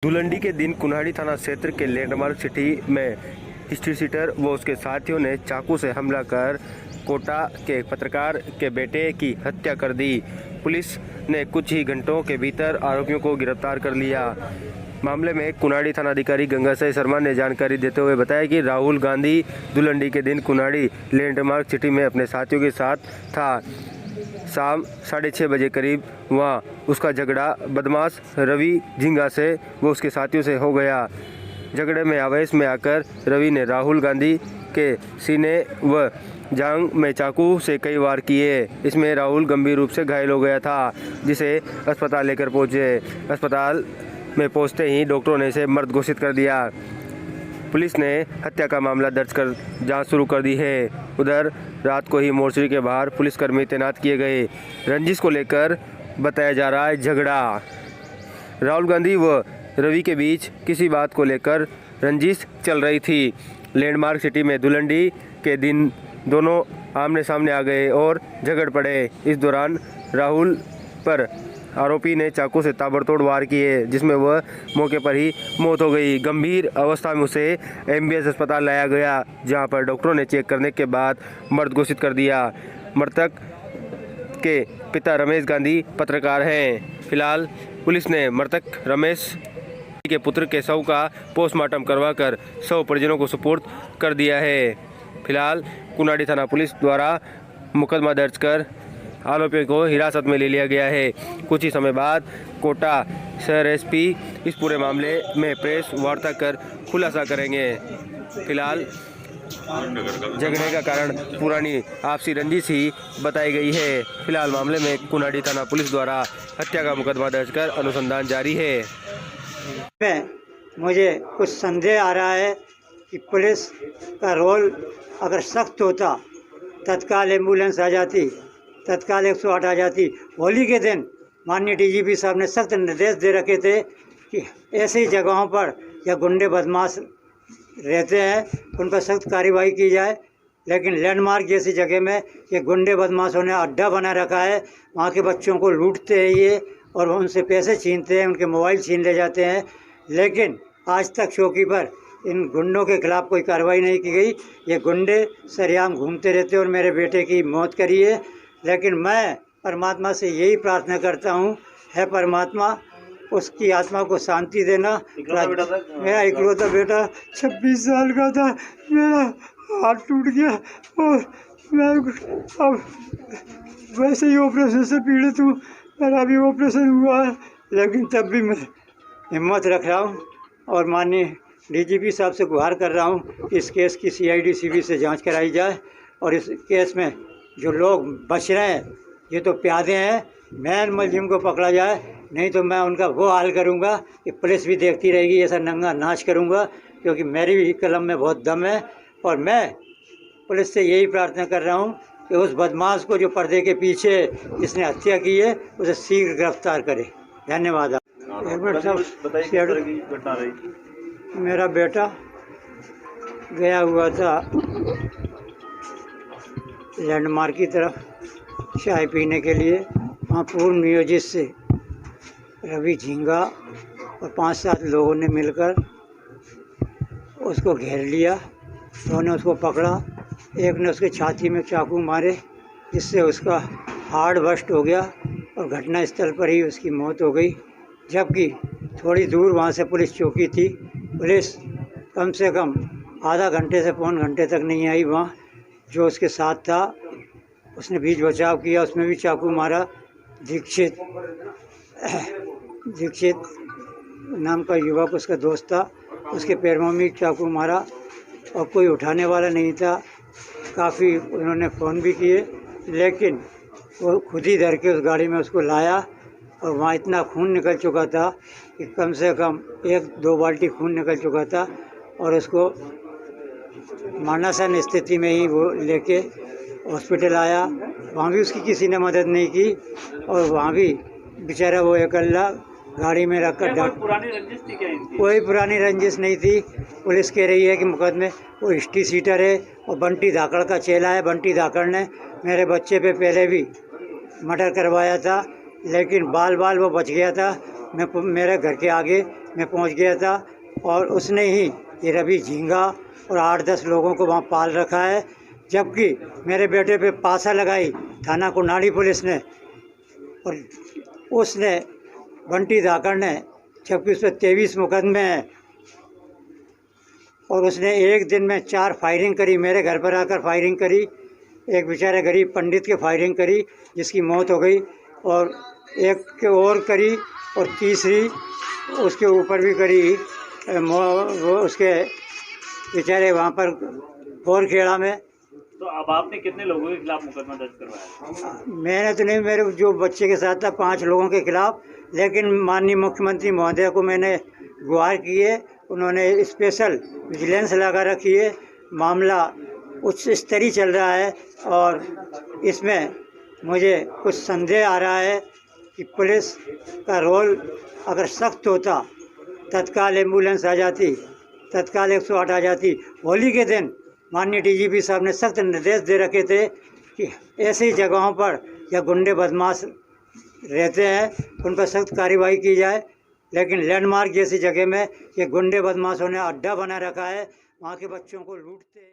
धुलंडी के दिन कुन्हाड़ी थाना क्षेत्र के लैंडमार्क सिटी में हिस्ट्री सीटर व उसके साथियों ने चाकू से हमला कर कोटा के एक पत्रकार के बेटे की हत्या कर दी। पुलिस ने कुछ ही घंटों के भीतर आरोपियों को गिरफ्तार कर लिया। मामले में कुन्हाड़ी थानाधिकारी गंगासाई शर्मा ने जानकारी देते हुए बताया कि राहुल गांधी धुलंडी के दिन कुन्हाड़ी लैंडमार्क सिटी में अपने साथियों के साथ था। शाम 6:30 बजे करीब वहाँ उसका झगड़ा बदमाश रवि झिंगा से वो उसके साथियों से हो गया। झगड़े में आवेश में आकर रवि ने राहुल गांधी के सीने व जांघ में चाकू से कई वार किए। इसमें राहुल गंभीर रूप से घायल हो गया था, जिसे अस्पताल लेकर पहुंचे। अस्पताल में पहुंचते ही डॉक्टरों ने इसे मृत घोषित कर दिया। पुलिस ने हत्या का मामला दर्ज कर जांच शुरू कर दी है। उधर रात को ही मोर्चरी के बाहर पुलिसकर्मी तैनात किए गए। रंजिश को लेकर बताया जा रहा है झगड़ा। राहुल गांधी व रवि के बीच किसी बात को लेकर रंजिश चल रही थी। लैंडमार्क सिटी में धुलंडी के दिन दोनों आमने सामने आ गए और झगड़ पड़े। इस दौरान राहुल पर आरोपी ने चाकू से ताबड़तोड़ वार किए, जिसमें वह मौके पर ही मौत हो गई। गंभीर अवस्था में उसे एमबीएस अस्पताल लाया गया, जहां पर डॉक्टरों ने चेक करने के बाद मृत घोषित कर दिया। मृतक के पिता रमेश गांधी पत्रकार हैं। फिलहाल पुलिस ने मृतक रमेश के पुत्र के शव का पोस्टमार्टम करवाकर शव परिजनों को सुपुर्द कर दिया है। फिलहाल कुन्हाड़ी थाना पुलिस द्वारा मुकदमा दर्ज कर आरोपियों को हिरासत में ले लिया गया है। कुछ ही समय बाद कोटा शहर एसपी इस पूरे मामले में प्रेस वार्ता कर खुलासा करेंगे। फिलहाल झगड़े का कारण पुरानी आपसी रंजिश ही बताई गई है। फिलहाल मामले में कुन्हाड़ी थाना पुलिस द्वारा हत्या का मुकदमा दर्ज कर अनुसंधान जारी है। मुझे कुछ संदेह आ रहा है कि पुलिस का रोल अगर सख्त होता, तत्काल एम्बुलेंस आ जाती, तत्काल 108 आ जाती। होली के दिन माननीय डीजीपी साहब ने सख्त निर्देश दे रखे थे कि ऐसी जगहों पर या गुंडे बदमाश रहते हैं उन पर सख्त कार्रवाई की जाए। लेकिन लैंडमार्क जैसी जगह में ये गुंडे बदमाशों ने अड्डा बना रखा है। वहाँ के बच्चों को लूटते हैं ये और उनसे पैसे छीनते हैं, उनके मोबाइल छीन ले जाते हैं। लेकिन आज तक चौकी पर इन गुंडों के खिलाफ कोई कार्रवाई नहीं की गई। ये गुंडे सरेआम घूमते रहते और मेरे बेटे की मौत करी है। लेकिन मैं परमात्मा से यही प्रार्थना करता हूँ, है परमात्मा उसकी आत्मा को शांति देना। मेरा इकलौता बेटा 26 साल का था, मेरा हाथ टूट गया और मैं अब वैसे ही ऑपरेशन से पीड़ित हूँ। मेरा भी ऑपरेशन हुआ है, लेकिन तब भी मैं हिम्मत रख रहा हूँ और माननीय डीजीपी साहब से गुहार कर रहा हूँ कि इस केस की सीआईडी सीबी से जांच कराई जाए और इस केस में जो लोग बच रहे हैं, ये तो प्यादे हैं, मेन मुलजिम को पकड़ा जाए। नहीं तो मैं उनका वो हाल करूँगा कि पुलिस भी देखती रहेगी, ऐसा नंगा नाच करूँगा, क्योंकि मेरी भी कलम में बहुत दम है। और मैं पुलिस से यही प्रार्थना कर रहा हूँ कि उस बदमाश को जो पर्दे के पीछे जिसने हत्या की है उसे शीघ्र गिरफ्तार करे। धन्यवाद। मेरा बेटा गया हुआ था लैंडमार्क की तरफ चाय पीने के लिए। वहाँ पूर्व नियोजित से रवि झिंगा और 5-7 लोगों ने मिलकर उसको घेर लिया। उन्होंने उसको पकड़ा, एक ने उसके छाती में चाकू मारे, जिससे उसका हार्ट बस्ट हो गया और घटनास्थल पर ही उसकी मौत हो गई। जबकि थोड़ी दूर वहाँ से पुलिस चौकी थी। पुलिस कम से कम आधा घंटे से पौन घंटे तक नहीं आई वहाँ। जो उसके साथ था उसने बीच बचाव किया, उसमें भी चाकू मारा। दीक्षित नाम का युवक उसका दोस्त था, उसके पैर में भी चाकू मारा और कोई उठाने वाला नहीं था। काफ़ी उन्होंने फ़ोन भी किए, लेकिन वो खुद ही धर के उस गाड़ी में उसको लाया और वहाँ इतना खून निकल चुका था कि कम से कम 1-2 बाल्टी खून निकल चुका था और उसको मरणासन स्थिति में ही वो लेके हॉस्पिटल आया। वहाँ भी उसकी किसी ने मदद नहीं की और वहाँ भी बेचारा वो अकेला गाड़ी में रखकर पुरानी रंजिश थी क्या इनकी? कोई पुरानी रंजिश नहीं थी। पुलिस कह रही है कि मुकदमे वो हिस्ट्री सीटर है और बंटी धाकड़ का चेला है। बंटी धाकड़ ने मेरे बच्चे पे पहले भी मर्डर करवाया था, लेकिन बाल वो बच गया था। मेरे घर के आगे मैं पहुंच गया था और उसने ही ये रवि झींगा और 8-10 लोगों को वहाँ पाल रखा है, जबकि मेरे बेटे पे पासा लगाई थाना कुनाड़ी पुलिस ने और उसने बंटी धाकड़ ने, जबकि उस पर 23 मुकदमे हैं और उसने एक दिन में 4 फायरिंग करी, मेरे घर पर आकर फायरिंग करी, एक बेचारे गरीब पंडित के फायरिंग करी जिसकी मौत हो गई और एक के और करी और तीसरी उसके ऊपर भी करी, वो उसके बेचारे वहाँ पर बोरखेड़ा में। तो अब आपने कितने लोगों के खिलाफ मुकदमा दर्ज करवाया? मैंने तो नहीं, मेरे जो बच्चे के साथ था 5 लोगों के खिलाफ, लेकिन माननीय मुख्यमंत्री महोदय को मैंने गुहार की है, उन्होंने स्पेशल विजिलेंस लगा रखी है, मामला उच्च स्तरीय चल रहा है और इसमें मुझे कुछ संदेह आ रहा है कि पुलिस का रोल अगर सख्त होता, तत्काल एम्बुलेंस आ जाती, तत्काल 108 आ जाती। होली के दिन माननीय डीजीपी साहब ने सख्त निर्देश दे रखे थे कि ऐसी जगहों पर या गुंडे बदमाश रहते हैं उन पर सख्त कार्रवाई की जाए, लेकिन लैंडमार्क जैसी जगह में ये गुंडे बदमाशों ने अड्डा बना रखा है, वहाँ के बच्चों को लूटते हैं।